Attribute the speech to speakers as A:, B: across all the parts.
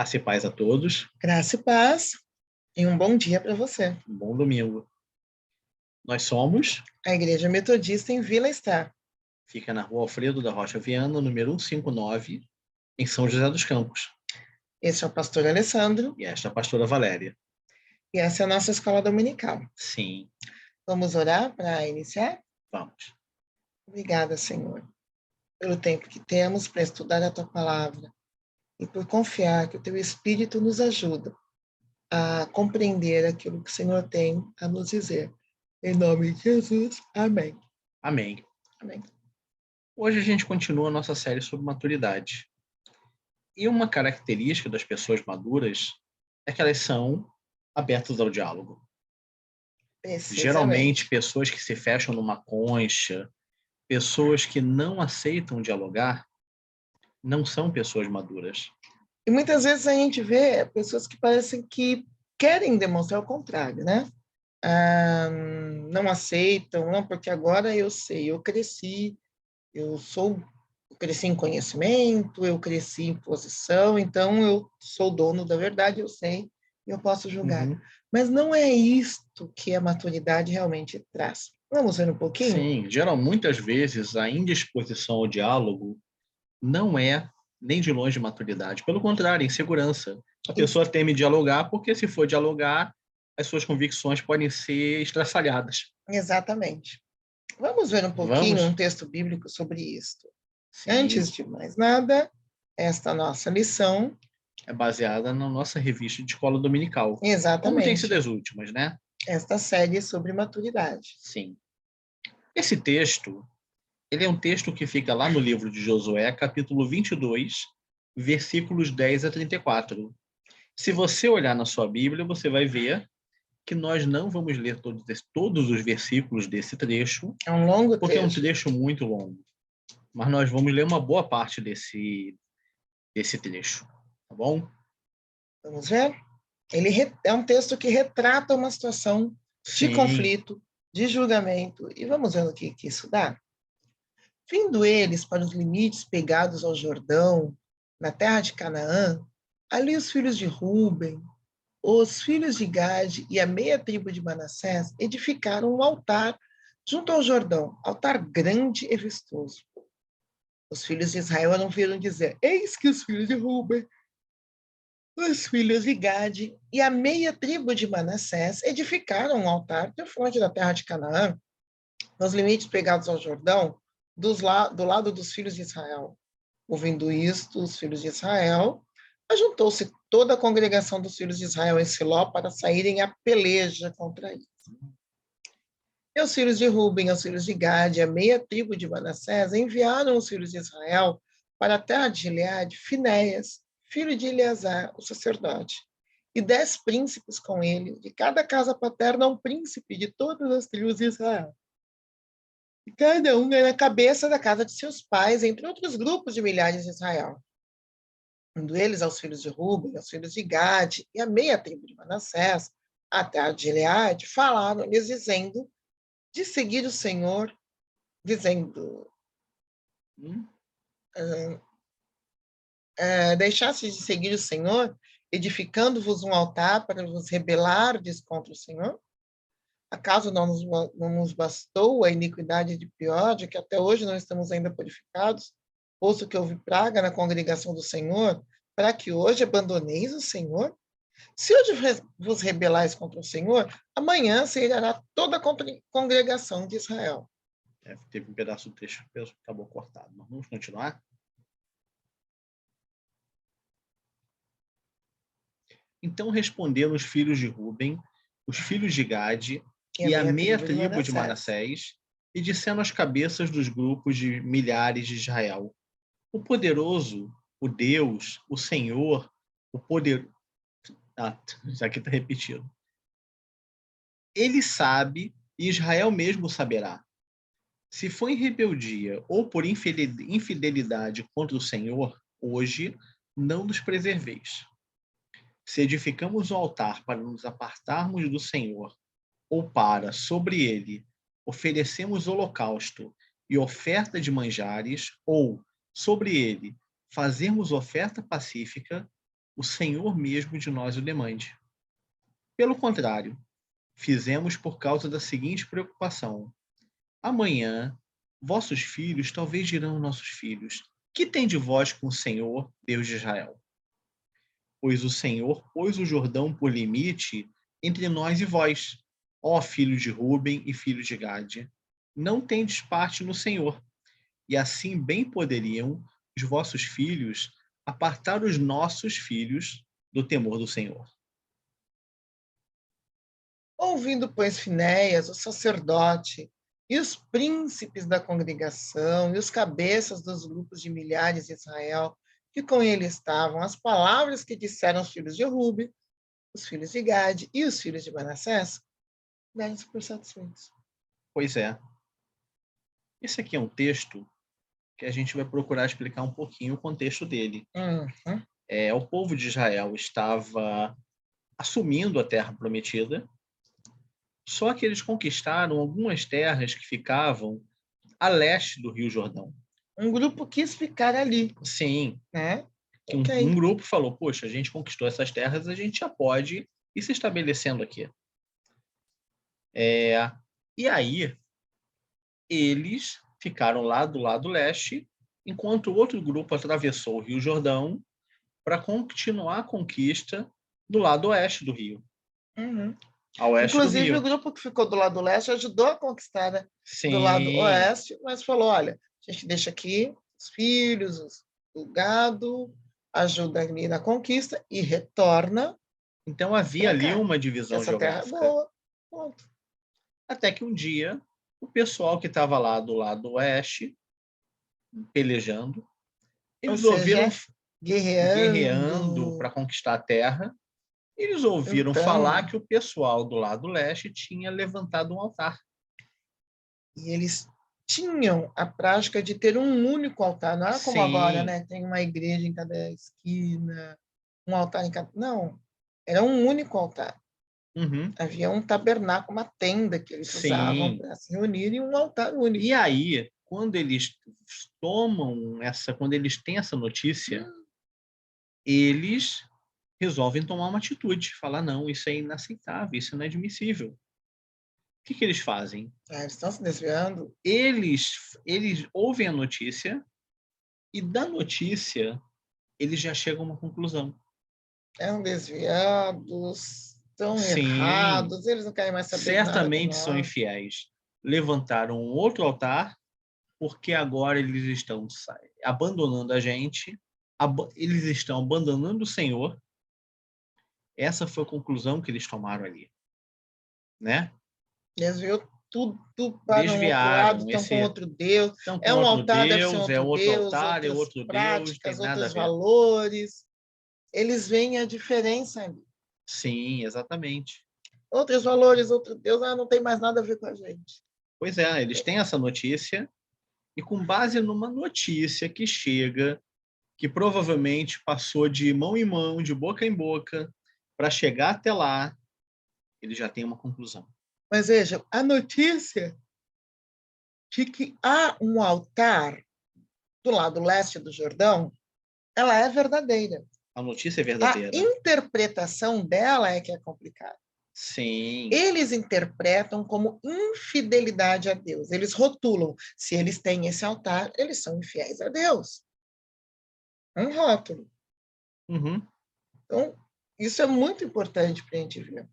A: Graça e paz a todos.
B: Graça e paz e um bom dia para você.
A: Um bom domingo. Nós somos...
B: A Igreja Metodista em Vila Estar.
A: Fica na Rua Alfredo da Rocha Viana, número 159, em São José dos Campos.
B: Este é o pastor Alessandro.
A: E esta é a pastora Valéria.
B: E essa é a nossa escola dominical.
A: Sim.
B: Vamos orar para iniciar?
A: Vamos.
B: Obrigada, Senhor, pelo tempo que temos para estudar a Tua Palavra e por confiar que o Teu Espírito nos ajuda a compreender aquilo que o Senhor tem a nos dizer. Em nome de Jesus, amém.
A: Amém.
B: Amém.
A: Hoje a gente continua a nossa série sobre maturidade. E uma característica das pessoas maduras é que elas são abertas ao diálogo. Geralmente, pessoas que se fecham numa concha, pessoas que não aceitam dialogar, não são pessoas maduras.
B: E muitas vezes a gente vê pessoas que parecem que querem demonstrar o contrário, né? Não aceitam, não, porque agora eu sei, eu cresci, eu cresci em conhecimento, eu cresci em posição, então eu sou dono da verdade, eu sei, eu posso julgar.
A: Uhum.
B: Mas não é isto que a maturidade realmente traz. Vamos ver um pouquinho?
A: Sim, muitas vezes a indisposição ao diálogo não é nem de longe maturidade. Pelo contrário, insegurança. A pessoa teme dialogar porque, se for dialogar, as suas convicções podem ser estraçalhadas.
B: Exatamente. Vamos ver um pouquinho um texto bíblico sobre isto. Sim. Antes de mais nada, esta nossa lição
A: é baseada na nossa revista de escola dominical.
B: Exatamente.
A: Como tem sido as últimas, né?
B: Esta série sobre maturidade.
A: Sim. Esse texto, ele é um texto que fica lá no livro de Josué, capítulo 22, versículos 10 a 34. Se você olhar na sua Bíblia, você vai ver que nós não vamos ler todos os versículos desse trecho.
B: É um longo trecho.
A: Porque é um trecho muito longo. Mas nós vamos ler uma boa parte desse trecho. Tá bom?
B: Vamos ver? Ele é um texto que retrata uma situação de conflito, de julgamento. E vamos ver o que isso dá? Vindo eles para os limites pegados ao Jordão, na terra de Canaã, ali os filhos de Ruben, os filhos de Gade e a meia tribo de Manassés edificaram um altar junto ao Jordão, altar grande e vistoso. Os filhos de Israel não viram dizer: eis que os filhos de Ruben, os filhos de Gade e a meia tribo de Manassés edificaram um altar de fronte da terra de Canaã, nos limites pegados ao Jordão, do lado dos filhos de Israel. Ouvindo isto, os filhos de Israel, ajuntou-se toda a congregação dos filhos de Israel em Siló para saírem à peleja contra eles. E os filhos de Ruben, os filhos de Gade, a meia tribo de Manassés, enviaram os filhos de Israel para a terra de Gileade, Finéias, filho de Eleazar, o sacerdote, e 10 príncipes com ele, de cada casa paterna um príncipe de todas as tribos de Israel. E cada um era a cabeça da casa de seus pais, entre outros grupos de milhares de Israel. Um deles aos filhos de Ruben, aos filhos de Gade, e a meia tribo de Manassés, a terra de Gileade, falaram-lhes dizendo de seguir o Senhor, dizendo deixasse de seguir o Senhor, edificando-vos um altar para vos rebelardes contra o Senhor? Acaso não nos bastou a iniquidade de pior, de que até hoje não estamos ainda purificados, posto que houve praga na congregação do Senhor, para que hoje abandoneis o Senhor? Se hoje vos rebelais contra o Senhor, amanhã se irá toda a congregação de Israel.
A: Teve um pedaço do texto que acabou cortado. Mas vamos continuar? Então responderam os filhos de Ruben, os filhos de Gade e a meia tribo de Manassés, e disseram às cabeças dos grupos de milhares de Israel: o poderoso, o Deus, o Senhor, o poder... já que está repetido. Ele sabe, e Israel mesmo saberá. Se foi em rebeldia ou por infidelidade contra o Senhor, hoje não nos preserveis. Se edificamos um altar para nos apartarmos do Senhor, ou para, sobre ele, oferecemos holocausto e oferta de manjares, ou, sobre ele, fazermos oferta pacífica, o Senhor mesmo de nós o demande. Pelo contrário, fizemos por causa da seguinte preocupação: amanhã, vossos filhos talvez dirão aos nossos filhos: que tem de vós com o Senhor, Deus de Israel? Pois o Senhor pôs o Jordão por limite entre nós e vós, ó filhos de Ruben e filhos de Gade. Não tendes parte no Senhor. E assim bem poderiam os vossos filhos apartar os nossos filhos do temor do Senhor.
B: Ouvindo, pois, Finéias, o sacerdote, e os príncipes da congregação, e os cabeças dos grupos de milhares de Israel, que com ele estavam, as palavras que disseram os filhos de Ruben, os filhos de Gade e os filhos de Manassés, deram-se por satisfeitos.
A: Pois é. Esse aqui é um texto que a gente vai procurar explicar um pouquinho o contexto dele.
B: Uhum.
A: O povo de Israel estava assumindo a terra prometida, só que eles conquistaram algumas terras que ficavam a leste do Rio Jordão.
B: Um grupo quis ficar ali.
A: Sim.
B: Né?
A: Um grupo falou, poxa, a gente conquistou essas terras, a gente já pode ir se estabelecendo aqui. E aí, eles ficaram lá do lado leste, enquanto o outro grupo atravessou o Rio Jordão para continuar a conquista do lado oeste do rio.
B: Uhum.
A: Ao oeste
B: Inclusive,
A: do rio.
B: o grupo que ficou do lado leste ajudou a conquistar, né?
A: Sim.
B: Do lado oeste, mas falou, olha, a gente deixa aqui os filhos, o gado, ajuda ali na conquista e retorna.
A: Então havia ali uma divisão geográfica.
B: Terra é boa. Ponto.
A: Até que um dia, o pessoal que estava lá do lado oeste, pelejando, eles ouviram guerreando para conquistar a terra. Eles ouviram falar que o pessoal do lado leste tinha levantado um altar.
B: E eles tinham a prática de ter um único altar. Não era como agora, né? Tem uma igreja em cada esquina, um altar em cada... Não, era um único altar.
A: Uhum.
B: Havia um tabernáculo, uma tenda que eles usavam para se reunir e um altar único.
A: E aí, quando eles têm essa notícia, eles resolvem tomar uma atitude, falar, não, isso é inaceitável, isso não é admissível. O que eles fazem?
B: Eles estão se desviando.
A: Eles ouvem a notícia e da notícia eles já chegam a uma conclusão.
B: São desviados, estão errados, eles não querem mais saber
A: certamente
B: nada
A: são infiéis. Levantaram um outro altar porque agora eles estão abandonando a gente, eles estão abandonando o Senhor. Essa foi a conclusão que eles tomaram ali, né?
B: Desviou tudo para um outro lado, estão com outro Deus.
A: É um altar,
B: deve ser outro Deus,
A: altar, é outro
B: práticas,
A: Deus,
B: outros valores. Eles veem a diferença ali.
A: Sim, exatamente.
B: Outros valores, outro Deus, não tem mais nada a ver com a gente.
A: Pois é, eles têm essa notícia e com base numa notícia que chega, que provavelmente passou de mão em mão, de boca em boca, para chegar até lá, ele já tem uma conclusão.
B: Mas veja, a notícia de que há um altar do lado leste do Jordão, ela é verdadeira.
A: A notícia é verdadeira.
B: A interpretação dela é que é complicada.
A: Sim.
B: Eles interpretam como infidelidade a Deus. Eles rotulam. Se eles têm esse altar, eles são infiéis a Deus. Um rótulo.
A: Uhum.
B: Então, isso é muito importante para a gente ver.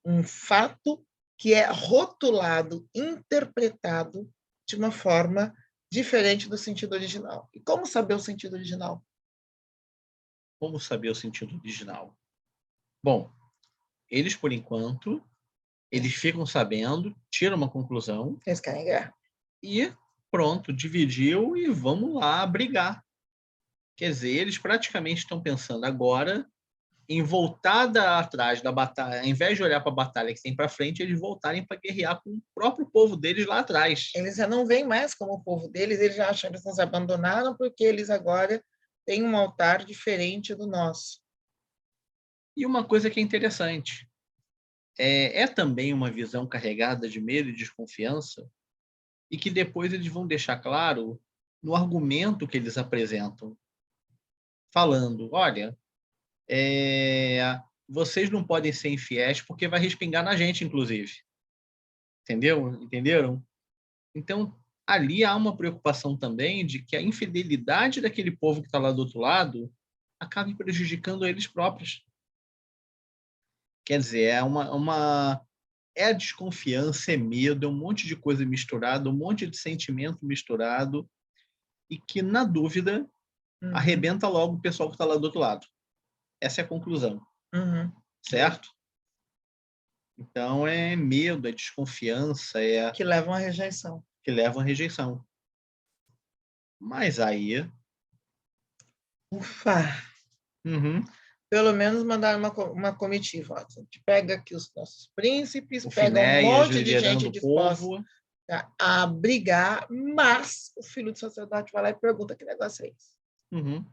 B: Um fato que é rotulado, interpretado de uma forma diferente do sentido original. E como saber o sentido original?
A: Como saber o sentido original? Bom, eles, por enquanto, eles ficam sabendo, tiram uma conclusão.
B: Eles querem guerra.
A: E pronto, dividiu e vamos lá brigar. Quer dizer, eles praticamente estão pensando agora em voltar atrás da batalha, ao invés de olhar para a batalha que tem para frente, eles voltarem para guerrear com o próprio povo deles lá atrás.
B: Eles já não veem mais como o povo deles, eles já acham que eles nos abandonaram porque eles agora têm um altar diferente do nosso.
A: E uma coisa que é interessante, é também uma visão carregada de medo e desconfiança, e que depois eles vão deixar claro no argumento que eles apresentam. falando, olha, vocês não podem ser infiéis porque vai respingar na gente, inclusive. Entenderam? Então, ali há uma preocupação também de que a infidelidade daquele povo que está lá do outro lado acabe prejudicando eles próprios. Quer dizer, é a desconfiança, é medo, é um monte de coisa misturada, um monte de sentimento misturado, e que, na dúvida, arrebenta logo o pessoal que está lá do outro lado. Essa é a conclusão. Certo? Então, é medo, é desconfiança,
B: que levam à rejeição.
A: Mas aí...
B: Ufa! Pelo menos mandar uma comitiva. A gente pega aqui os nossos príncipes, pega um monte de gente disposta a brigar, mas o filho do sacerdote vai lá e pergunta: que negócio é esse? O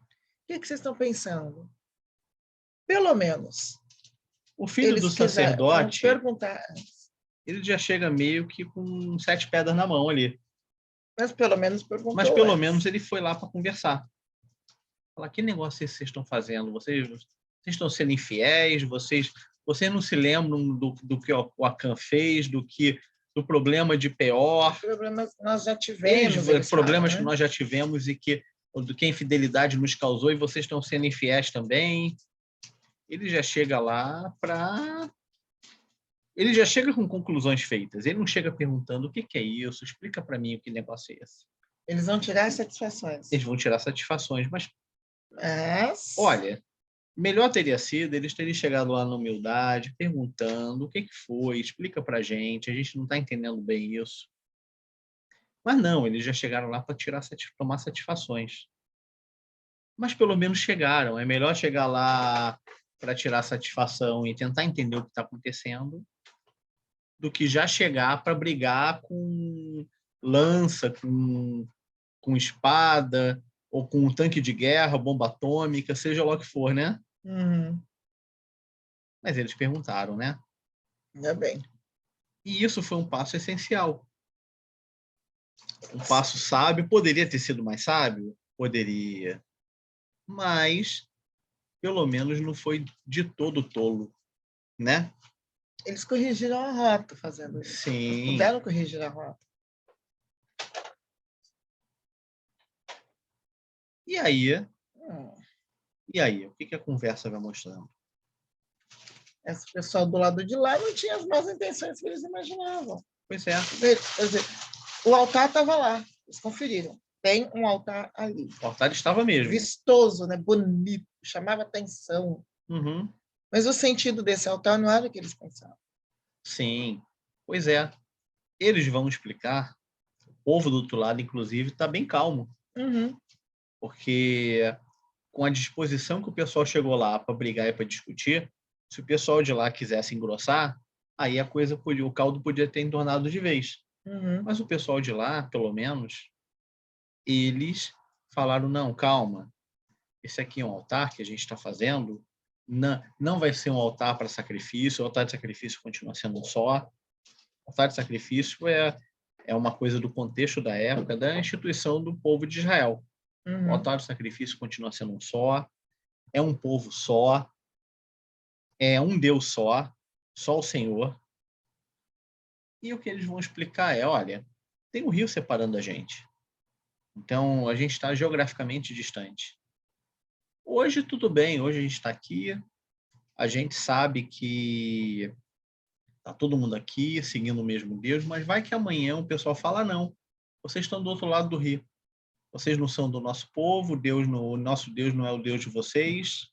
B: que vocês estão pensando? Pelo menos.
A: O filho do sacerdote, ele já chega meio que com 7 pedras na mão ali.
B: Mas pelo menos perguntou.
A: Mas pelo menos ele foi lá para conversar. Falar, que negócio é esse que vocês estão fazendo? Vocês estão sendo infiéis? Vocês não se lembram do que o Acã fez, do problema de Peor?
B: Problemas que nós já tivemos.
A: Que nós já tivemos e do que a infidelidade nos causou, e vocês estão sendo infiéis também. Ele já chega lá ele já chega com conclusões feitas. Ele não chega perguntando o que é isso, explica para mim o que negócio é esse.
B: Eles vão tirar satisfações.
A: Eles vão tirar satisfações, mas olha, melhor teria sido eles terem chegado lá na humildade, perguntando o que foi, explica para a gente não está entendendo bem isso. Mas não, eles já chegaram lá para tomar satisfações. Mas pelo menos chegaram. É melhor chegar lá para tirar satisfação e tentar entender o que está acontecendo, do que já chegar para brigar com lança, com espada, ou com um tanque de guerra, bomba atômica, seja lá o que for, né? Mas eles perguntaram, né?
B: Ainda bem.
A: E isso foi um passo essencial. Um passo sábio. Poderia ter sido mais sábio? Poderia. Mas, pelo menos, não foi de todo tolo, né?
B: Eles corrigiram a rota fazendo isso.
A: Sim.
B: Eles puderam corrigir a rota.
A: E aí? O que a conversa vai mostrando?
B: Esse pessoal do lado de lá não tinha as más intenções que eles imaginavam.
A: Pois é.
B: Quer dizer, o altar estava lá. Eles conferiram. Tem um altar ali.
A: O altar estava mesmo.
B: Vistoso, né? Bonito. Chamava atenção. Mas o sentido desse altar não era o que eles pensavam.
A: Sim. Pois é. Eles vão explicar. O povo do outro lado, inclusive, está bem calmo. Porque com a disposição que o pessoal chegou lá para brigar e para discutir, se o pessoal de lá quisesse engrossar, aí o caldo podia ter entornado de vez. Mas o pessoal de lá, pelo menos, eles falaram, não, calma, esse aqui é um altar que a gente está fazendo, não vai ser um altar para sacrifício, o altar de sacrifício continua sendo um só. O altar de sacrifício é uma coisa do contexto da época, da instituição do povo de Israel. O altar de sacrifício continua sendo um só, é um povo só, é um Deus só o Senhor. E o que eles vão explicar olha, tem um rio separando a gente. Então, a gente está geograficamente distante. Hoje, tudo bem. Hoje a gente está aqui. A gente sabe que está todo mundo aqui, seguindo o mesmo Deus, mas vai que amanhã o pessoal fala, não, vocês estão do outro lado do rio. Vocês não são do nosso povo, o nosso Deus não é o Deus de vocês.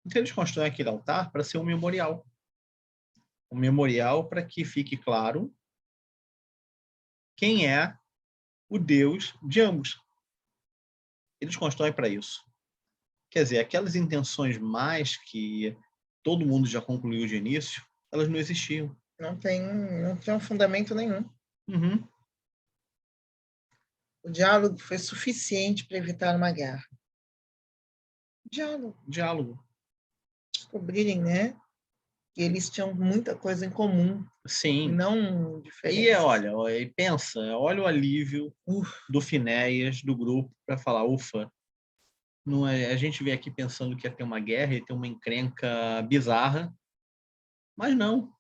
A: Então, eles constroem aquele altar para ser um memorial. Um memorial para que fique claro quem é o Deus de ambos. Eles constroem para isso. Quer dizer, aquelas intenções mais que todo mundo já concluiu de início, elas não existiam.
B: Não tem um fundamento nenhum. O diálogo foi suficiente para evitar uma guerra.
A: Diálogo.
B: Descobrirem, né? Que eles tinham muita coisa em comum.
A: Sim.
B: Não diferente.
A: E olha, pensa, olha o alívio do Finéias, do grupo, para falar, ufa, Não é, a gente veio aqui pensando que ia ter uma guerra, ia ter uma encrenca bizarra, mas não.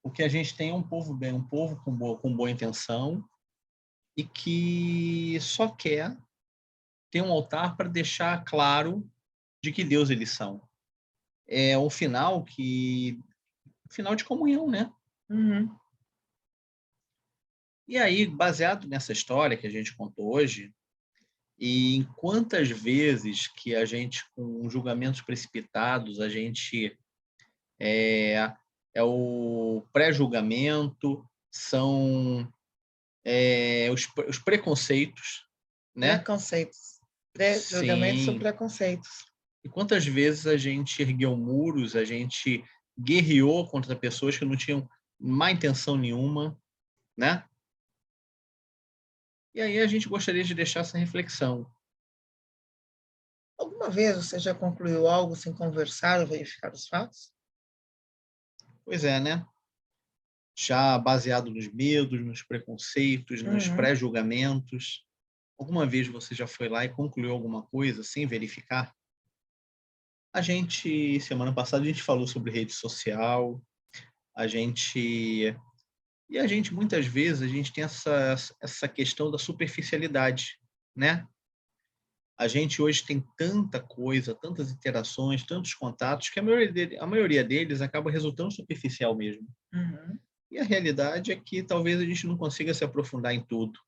A: O que a gente tem é um povo bem, um povo com boa intenção e que só quer ter um altar para deixar claro de que Deus eles são. É o final final de comunhão, né?
B: Uhum.
A: E aí, baseado nessa história que a gente contou hoje, e em quantas vezes que a gente, com julgamentos precipitados, a gente é o pré-julgamento, são os preconceitos, né?
B: Preconceitos. Pré-julgamentos são
A: Sim.
B: preconceitos.
A: E quantas vezes a gente ergueu muros, a gente guerreou contra pessoas que não tinham má intenção nenhuma, né? E aí a gente gostaria de deixar essa reflexão.
B: Alguma vez você já concluiu algo sem conversar ou verificar os fatos?
A: Pois é, né? Já baseado nos medos, nos preconceitos, nos
B: Uhum.
A: pré-julgamentos. Alguma vez você já foi lá e concluiu alguma coisa sem verificar? Semana passada, a gente falou sobre rede social, a gente e a gente, muitas vezes, a gente tem essa questão da superficialidade, né? A gente hoje tem tanta coisa, tantas interações, tantos contatos, que a maioria deles acaba resultando superficial mesmo.
B: Uhum.
A: E a realidade é que talvez a gente não consiga se aprofundar em tudo,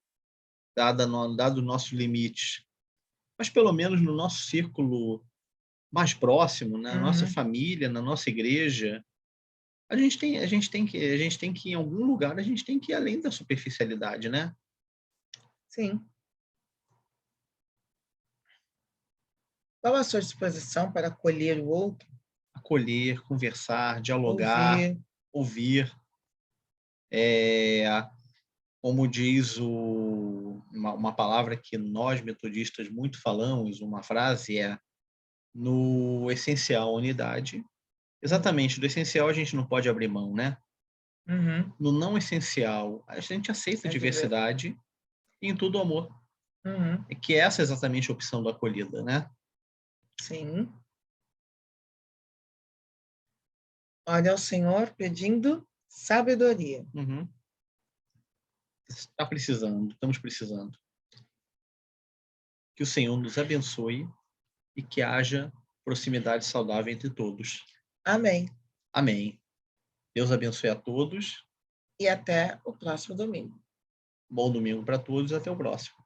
A: dado nossos limites. Mas pelo menos no nosso círculo mais próximo, na nossa
B: Uhum.
A: família, na nossa igreja, a gente tem que em algum lugar a gente tem que ir além da superficialidade, né?
B: Sim. Qual a sua disposição para acolher o outro?
A: Acolher, conversar, dialogar,
B: Ouvir.
A: ouvir. É, como diz uma palavra que nós metodistas muito falamos, uma frase no essencial, unidade. Exatamente, do essencial a gente não pode abrir mão, né?
B: Uhum.
A: No não essencial, a gente aceita a
B: Sem dúvida.
A: diversidade e em tudo o amor.
B: Uhum.
A: É que essa é exatamente a opção da acolhida, né?
B: Sim. Olha ao Senhor pedindo sabedoria.
A: Uhum. Está precisando, estamos precisando. Que o Senhor nos abençoe e que haja proximidade saudável entre todos.
B: Amém.
A: Amém. Deus abençoe a todos.
B: E até o próximo domingo.
A: Bom domingo para todos. Até o próximo.